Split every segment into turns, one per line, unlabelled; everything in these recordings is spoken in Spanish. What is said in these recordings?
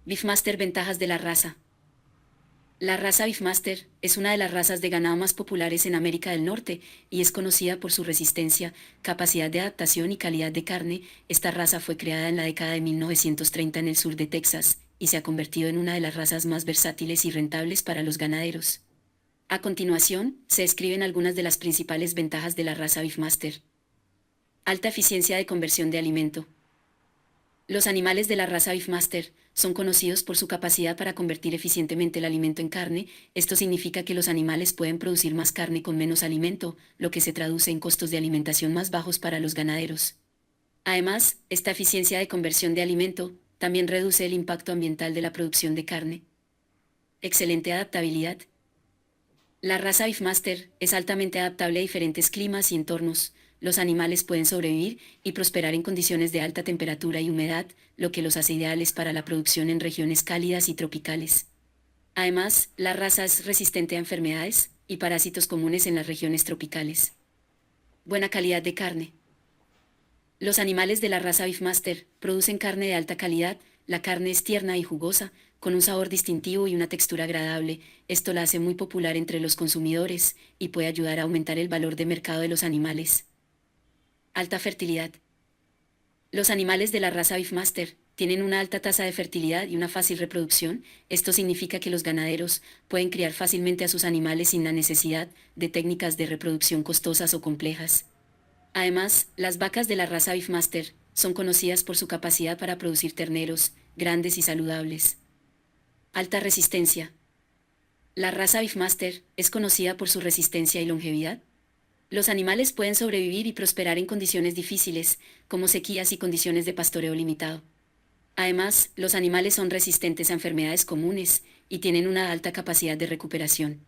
Beefmaster. Ventajas de la raza. La raza Beefmaster es una de las razas de ganado más populares en América del Norte y es conocida por su resistencia, capacidad de adaptación y calidad de carne. Esta raza fue creada en la década de 1930 en el sur de Texas y se ha convertido en una de las razas más versátiles y rentables para los ganaderos. A continuación, se describen algunas de las principales ventajas de la raza Beefmaster. Alta eficiencia de conversión de alimento. Los animales de la raza Beefmaster son conocidos por su capacidad para convertir eficientemente el alimento en carne. Esto significa que los animales pueden producir más carne con menos alimento, lo que se traduce en costos de alimentación más bajos para los ganaderos. Además, esta eficiencia de conversión de alimento también reduce el impacto ambiental de la producción de carne. Excelente adaptabilidad. La raza Beefmaster es altamente adaptable a diferentes climas y entornos. Los animales pueden sobrevivir y prosperar en condiciones de alta temperatura y humedad, lo que los hace ideales para la producción en regiones cálidas y tropicales. Además, la raza es resistente a enfermedades y parásitos comunes en las regiones tropicales. Buena calidad de carne. Los animales de la raza Beefmaster producen carne de alta calidad. La carne es tierna y jugosa, con un sabor distintivo y una textura agradable. Esto la hace muy popular entre los consumidores y puede ayudar a aumentar el valor de mercado de los animales. Alta fertilidad. Los animales de la raza Beefmaster tienen una alta tasa de fertilidad y una fácil reproducción. Esto significa que los ganaderos pueden criar fácilmente a sus animales sin la necesidad de técnicas de reproducción costosas o complejas. Además, las vacas de la raza Beefmaster son conocidas por su capacidad para producir terneros grandes y saludables. Alta resistencia. La raza Beefmaster es conocida por su resistencia y longevidad. Los animales pueden sobrevivir y prosperar en condiciones difíciles, como sequías y condiciones de pastoreo limitado. Además, los animales son resistentes a enfermedades comunes y tienen una alta capacidad de recuperación.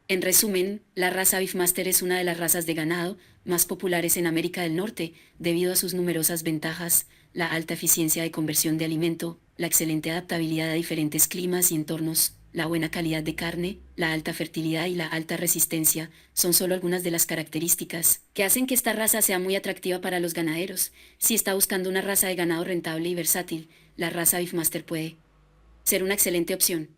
En resumen, la raza Beefmaster es una de las razas de ganado más populares en América del Norte, debido a sus numerosas ventajas: la alta eficiencia de conversión de alimento, la excelente adaptabilidad a diferentes climas y entornos, la buena calidad de carne, la alta fertilidad y la alta resistencia. Son solo algunas de las características que hacen que esta raza sea muy atractiva para los ganaderos. Si está buscando una raza de ganado rentable y versátil, la raza Beefmaster puede ser una excelente opción.